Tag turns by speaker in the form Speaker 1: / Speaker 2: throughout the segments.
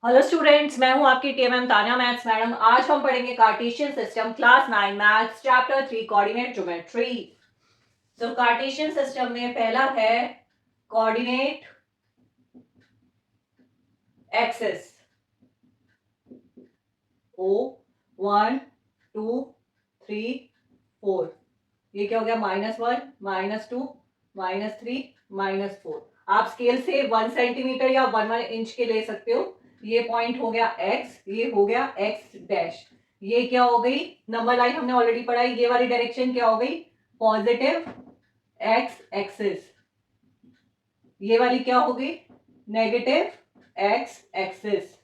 Speaker 1: Hello students, मैं हूं आपकी टीएमएम तान्या मैथ्स मैडम। आज हम पढ़ेंगे Cartesian system class 9 maths chapter 3 coordinate geometry. तो कार्टेशियन सिस्टम में पहला है कोऑर्डिनेट एक्सिस। ओ 1 2 3 4। ये क्या हो गया? -1 -2 -3 -4। आप स्केल से 1 सेंटीमीटर या 1 इंच के ले सकते हो। ये पॉइंट हो गया x, ये हो गया x डैश। ये क्या हो गई? नंबर लाइन हमने ऑलरेडी पढ़ाई। ये वाली डायरेक्शन क्या हो गई? Positive x axis. ये वाली क्या हो गई? Negative x axis.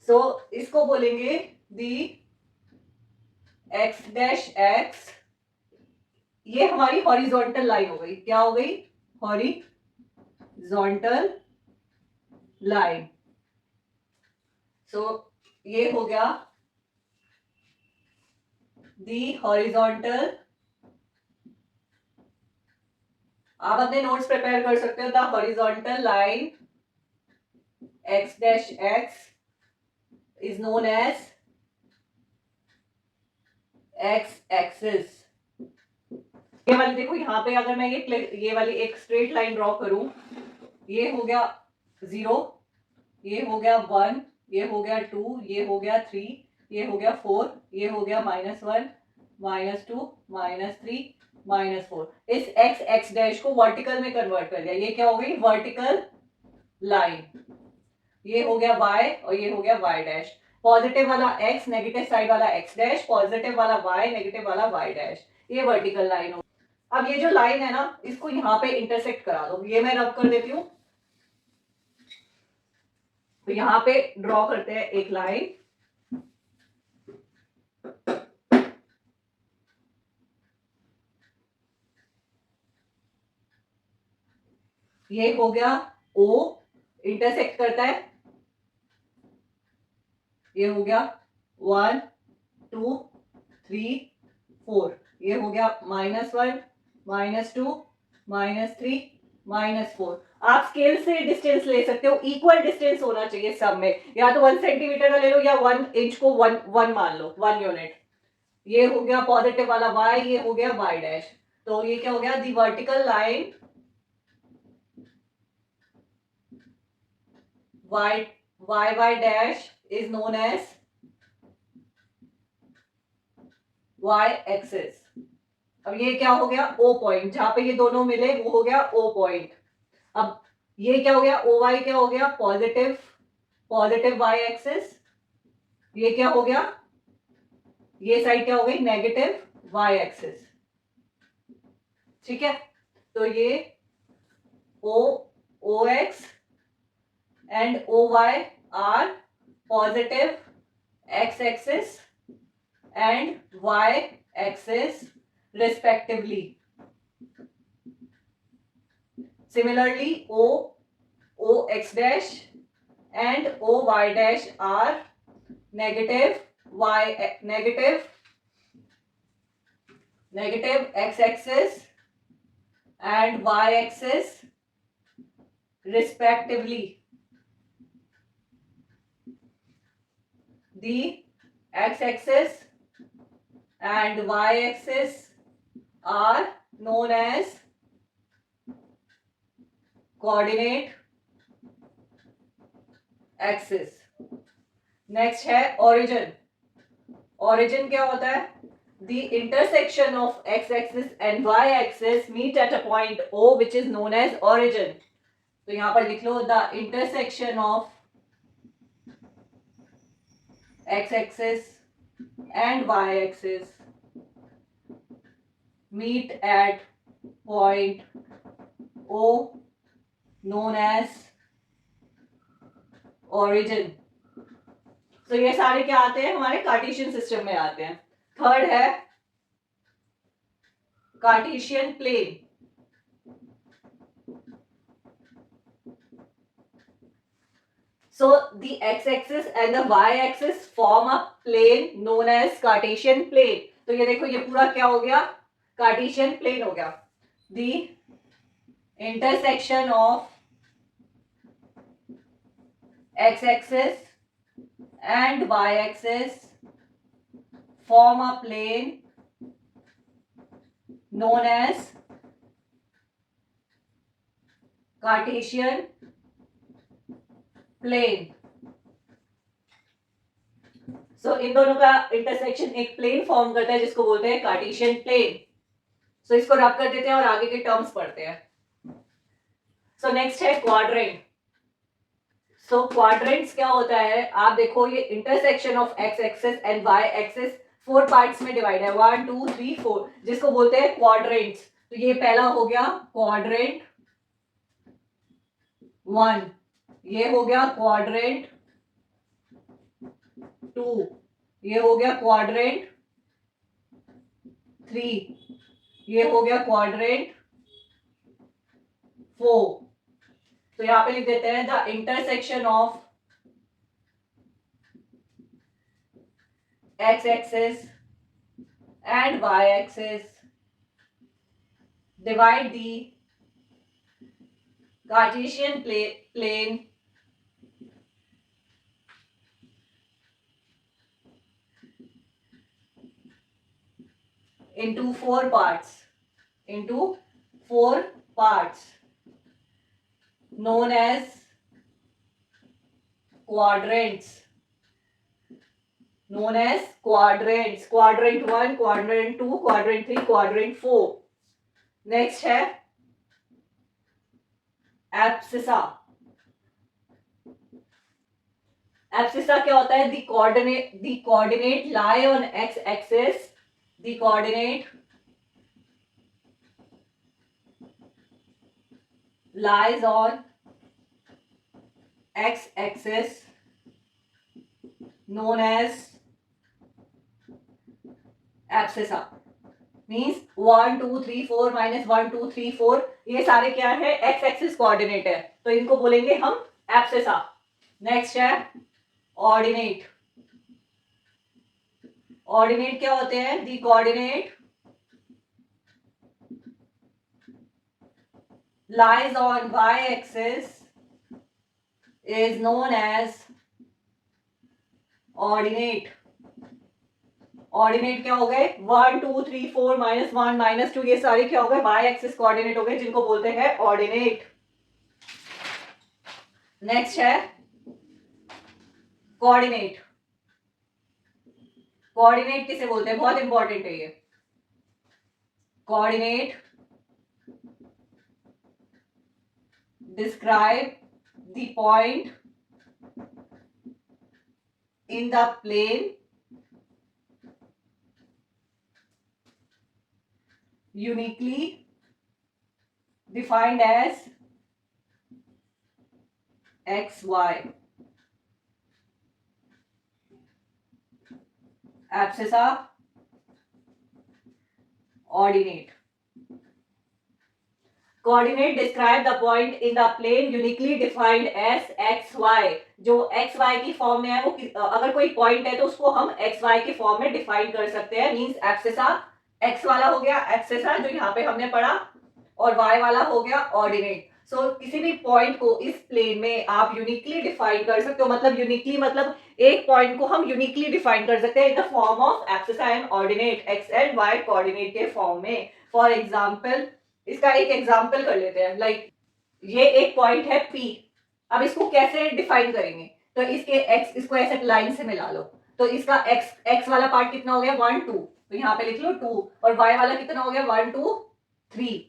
Speaker 1: सो इसको बोलेंगे दी x डैश x। ये हमारी हॉरिजॉन्टल लाइन हो गई। क्या हो गई? Horizontal line. सो ये हो गया दी हॉरिजॉन्टल। आप अपने नोट्स प्रिपेयर कर सकते हो। The horizontal line x dash x is known as x axis. ये वाली देखो, यहां पे अगर मैं ये वाली एक स्ट्रेट लाइन ड्रॉ करूं, ये हो गया 0, ये हो गया 1, ये हो गया 2, ये हो गया 3, ये हो गया 4, ये हो गया -1 -2 -3 -4। इस x x डैश को वर्टिकल में कन्वर्ट कर दिया। ये क्या हो गई? Vertical line. ये हो गया y और ये हो गया y डैश। पॉजिटिव वाला x, नेगेटिव साइड वाला x डैश, पॉजिटिव वाला y, नेगेटिव वाला y डैश। ये वर्टिकल लाइन हो। अब ये जो लाइन है ना, इसको यहां पे इंटरसेक्ट करा दो। ये मैं रब कर देती हूं। तो यहां पे ड्रॉ करते हैं एक लाइन। ये हो गया O, इंटरसेक्ट करता है। ये हो गया 1 2 3 4। ये हो गया -1 -2 -3 -4। आप स्केल से डिस्टेंस ले सकते हो। इक्वल डिस्टेंस होना चाहिए सब में। या तो 1 सेंटीमीटर का ले लो या 1 इंच को 1 मान लो, 1 यूनिट। ये हो गया पॉजिटिव वाला y, ये हो गया y डैश। तो ये क्या हो गया? दी vertical line y dash is known as y axis। अब ये क्या हो गया? O point. जहां पे ये दोनों मिले वो हो गया O पॉइंट। अब ये क्या हो गया? OY क्या हो गया? Positive positive y axis. ये क्या हो गया? ये साइड क्या हो गई? Negative y axis. ठीक है, तो ये OX and OY are positive x axis and y axis respectively. Similarly, OX dash and OY dash are negative x axis and y axis respectively. The x-axis and y-axis are known as coordinate axis. Next है origin. Origin क्या होता है? The intersection of x-axis and y-axis meet at a point O which is known as origin. तो यहां पर लिख लो the intersection of x-axis and y-axis meet at point O known as origin. तो ये सारे क्या आते हैं? हमारे कार्टेशियन सिस्टम में आते हैं। थर्ड है Cartesian plane. So the x-axis and the y-axis form a plane known as Cartesian plane. तो ये देखो, ये पूरा क्या हो गया? कार्टेशियन प्लेन हो गया। The intersection of x axis and y axis form a plane known as Cartesian plane. सो इन दोनों का इंटरसेक्शन एक प्लेन फॉर्म करता है जिसको बोलते हैं कार्टेशियन प्लेन. सो इसको रब कर देते हैं और आगे के टर्म्स पढ़ते हैं. सो नेक्स्ट है क्वाड्रेंट. सो क्वाड्रेंट्स क्या होता है, आप देखो ये intersection of X axis and Y axis 4 parts में डिवाइड है, 1 2 3 4, जिसको बोलते हैं क्वाड्रेंट्स. तो ये पहला हो गया क्वाड्रेंट 1, ये हो गया क्वाड्रेंट 2, ये हो गया क्वाड्रेंट 3, ये हो गया क्वाड्रेंट 4. तो यहां पे लिख देते हैं the intersection of X axis and Y axis divide the Cartesian plane into 4 parts known as quadrants. Quadrant 1, quadrant 2, quadrant 3, quadrant 4. Next है एब्सिसा. एब्सिसा क्या होता है, the coordinate lie on X axis. The coordinate lies on x axis known as abscissa. Means 1 2 3 4 minus 1 2 3 4 ये सारे क्या है, x axis coordinate है, तो इनको बोलेंगे हम एब्सिसा. नेक्स्ट है ऑर्डिनेट. ऑर्डिनेट क्या होते हैं, the coordinate lies on Y axis is known as ordinate. Ordinate क्या हो गए, 1 2 3 4 -1 -2 ये सारे क्या हो गए, वाई एक्सिस कोऑर्डिनेट हो गए, जिनको बोलते हैं ऑर्डिनेट. नेक्स्ट है कोऑर्डिनेट. कोऑर्डिनेट किसे बोलते हैं, बहुत इंपॉर्टेंट है ये. Coordinate describe the point in the plane uniquely defined as X Y. Abscissa, ordinate. Coordinate describe the point in the plane uniquely defined as x y. जो x y की form में है वो अगर कोई पॉइंट है तो उसको हम x y के फॉर्म में डिफाइन कर सकते हैं. मींस एब्सिसा x वाला हो गया एब्सिसा जो यहाँ पे हमने पढ़ा, और y वाला हो गया ऑर्डिनेट. सो किसी भी पॉइंट को इस प्लेन में आप यूनिकली डिफाइन कर सकते हो. मतलब यूनिकली मतलब एक पॉइंट को हम यूनिकली डिफाइन कर सकते हैं in the form of abscissa and ordinate, X and Y coordinate के फॉर्म में. फॉर एग्जांपल इसका एक एग्जांपल कर लेते हैं. लाइक ये एक पॉइंट है P. अब इसको कैसे डिफाइन करेंगे, तो इसके x इसको ऐसे लाइन से मिला लो. तो इसका x वाला पार्ट कितना हो गया, 1 2, तो यहाँ पे लिख लो 2, और y वाला कितना हो गया 1 2 3.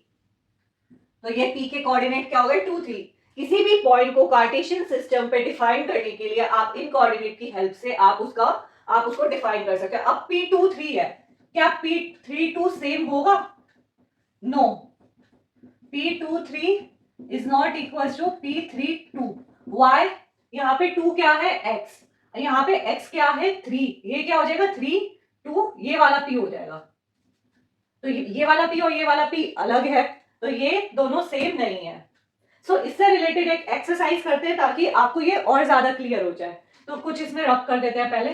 Speaker 1: तो ये P के कोऑर्डिनेट क्या हो गए 2 3. किसी भी पॉइंट को कार्टेशियन सिस्टम पे डिफाइन करने के लिए आप इन कोऑर्डिनेट की हेल्प से आप उसको डिफाइन कर सकते हैं. अब P2 3 है, क्या P3 2 सेम होगा, no. P2 3 is not equal to P3 2. Y, यहाँ पे 2 क्या है x, यहाँ पे x क्या है 3, ये क्या हो जाएगा 3 2, ये वाला P हो जाएगा. तो ये वाला P और ये वाला P अलग है, तो ये दोनों सेम नहीं है. सो इससे रिलेटेड एक एक्सरसाइज करते हैं ताकि आपको ये और ज्यादा क्लियर हो जाए. तो कुछ इसमें रब कर देते हैं पहले.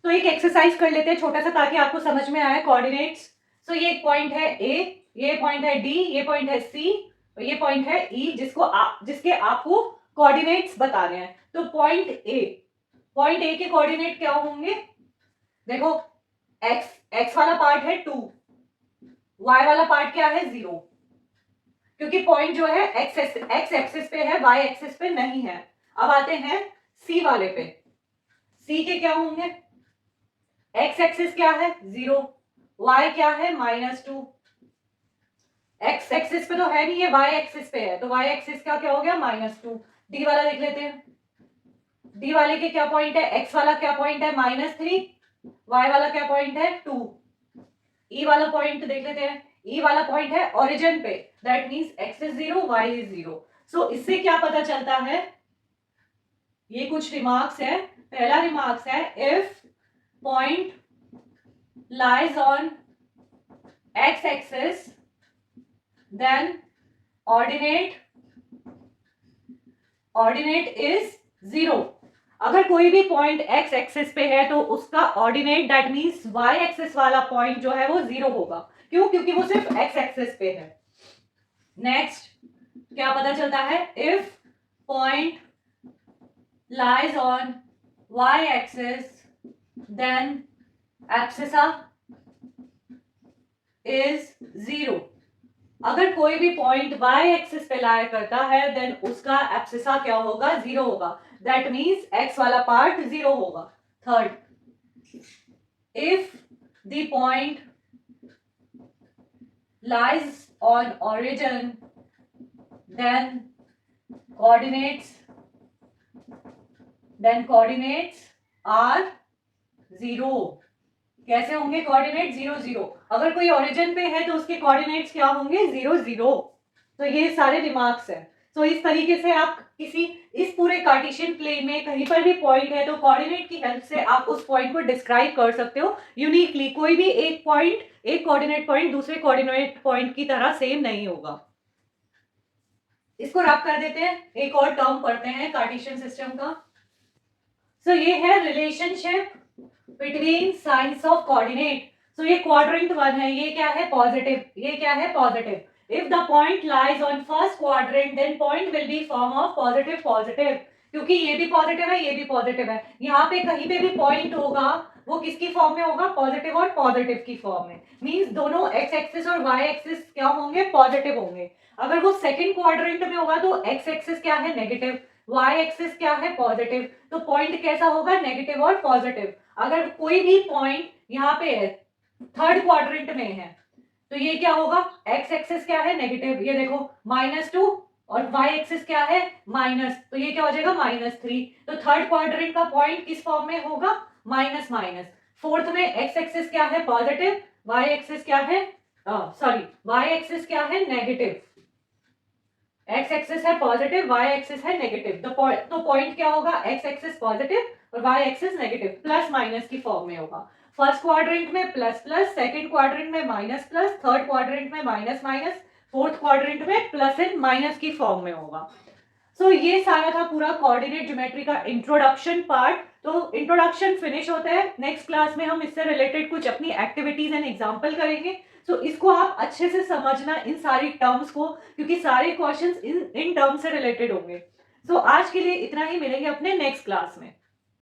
Speaker 1: तो एक एक्सरसाइज कर लेते हैं छोटा सा ताकि आपको समझ में आए कोऑर्डिनेट्स. सो ये एक पॉइंट है A, ये पॉइंट है D, ये पॉइंट है C, और ये पॉइंट है E, जिसके आपको कोऑर्डिनेट्स बता रहे हैं। तो पॉइंट ए के कोऑर्डिनेट क्या होंगे? देखो एक्स वाला पार्ट है 2, वाई वाला पार्ट क्या है 0, क्योंकि पॉइंट जो है एक्स एक्सिस पे है, वाई एक्सिस पे नहीं है। अब आते हैं सी वाले पे। सी के क्या होंगे? एक्स एक्सिस क्या है 0, वाई क्या है -2। एक्स एक्सिस पे तो है नहीं है, वाई एक्सिस पे है, तो वाई एक्सिस का क्या हो गया -2। डी वाला देख लेते हैं। डी वाले के क्या पॉइंट है? एक्स वाला क्या पॉइंट है -3, वाई वाला क्या पॉइंट है 2। ई वाला पॉइंट देख लेते हैं। ई वाला पॉइंट है ओरिजिन पे, that means X is 0, Y is 0। So इससे क्या पता चलता है? ये कुछ रिमार्क्स है। पहला रिमार्क्स है, if point lies on X axis then ordinate is 0। अगर कोई भी पॉइंट एक्स एक्सिस पे है तो उसका ordinate that means Y axis वाला पॉइंट जो है वो 0 होगा। क्यों? क्योंकि वो सिर्फ एक्स एक्सिस पे है। नेक्स्ट क्या पता चलता है? If point lies on Y axis then abscissa is 0। अगर कोई भी पॉइंट y एक्सिस पे लाया करता है देन उसका एब्सिसा क्या होगा? 0 होगा। दैट मींस x वाला पार्ट 0 होगा। Third, if the point lies on origin then coordinates are 0। कैसे होंगे कोऑर्डिनेट? 0 0। अगर कोई ओरिजिन पे है तो उसके कोऑर्डिनेट्स क्या होंगे? 0 0। तो ये सारे रिमार्क्स हैं। तो इस तरीके से आप किसी इस पूरे कार्टेशियन प्लेन में कहीं पर भी पॉइंट है तो कोऑर्डिनेट की हेल्प से आप उस पॉइंट को डिस्क्राइब कर सकते हो यूनिकली। कोई भी एक पॉइंट, एक कोऑर्डिनेट पॉइंट दूसरे कोऑर्डिनेट पॉइंट की तरह सेम नहीं होगा। इसको रब कर देते हैं, एक और टर्म पढ़ते हैं कार्टेशियन सिस्टम का। सो ये है relationship between science of coordinate. So ये क्वाड्रेंट 1 है, ये क्या है? पॉजिटिव। ये क्या है? Positive. If the point lies on first quadrant then point will be form of positive positive. क्योंकि ये भी पॉजिटिव है, ये भी पॉजिटिव है, यहाँ पे कहीं पे भी पॉइंट होगा वो किसकी फॉर्म में होगा? पॉजिटिव और पॉजिटिव की फॉर्म में। मींस दोनों एक्स एक्सिस और वाई एक्सिस क्या होंगे? पॉजिटिव होंगे। अगर वो सेकंड क्वाड्रेंट में होगा तो एक्स एक्सिस क्या है? नेगेटिव, वाई एक्सिस क्या है? पॉजिटिव। तो पॉइंट कैसा होगा? नेगेटिव और पॉजिटिव। अगर कोई भी पॉइंट यहाँ पे है, थर्ड क्वाड्रेंट में है, तो ये क्या होगा? एक्स एक्सिस क्या है? नेगेटिव, ये देखो -2, और वाई एक्सिस क्या है? माइनस, तो ये क्या हो जाएगा? -3। तो थर्ड क्वाड्रेंट का पॉइंट किस फॉर्म में होगा? Minus minus. फोर्थ में एक्स एक्सिस क्या है? पॉजिटिव, वाई एक्सिस क्या है? वाई एक्सिस क्या है? नेगेटिव। एक्स एक्सिस है पॉजिटिव, वाई एक्सिस है नेगेटिव। तो पॉइंट क्या होगा? एक्स एक्सिस पॉजिटिव और Y axis negative, plus minus की फॉर्म में होगा। फर्स्ट क्वाड्रेंट में प्लस प्लस, सेकंड क्वाड्रेंट में माइनस प्लस, थर्ड क्वाड्रेंट में माइनस माइनस, फोर्थ क्वाड्रेंट में प्लस एंड माइनस की फॉर्म में होगा। सो ये सारा था पूरा कोऑर्डिनेट ज्योमेट्री का इंट्रोडक्शन पार्ट। तो इंट्रोडक्शन फिनिश होता है। नेक्स्ट क्लास में हम इससे रिलेटेड कुछ अपनी एक्टिविटीज एंड एग्जांपल करेंगे। सो इसको आप अच्छे से समझना, इन सारी टर्म्स को, क्योंकि सारे क्वेश्चंस इन टर्म्स से रिलेटेड होंगे। सो आज के लिए इतना ही, मिलेंगे अपने नेक्स्ट क्लास में।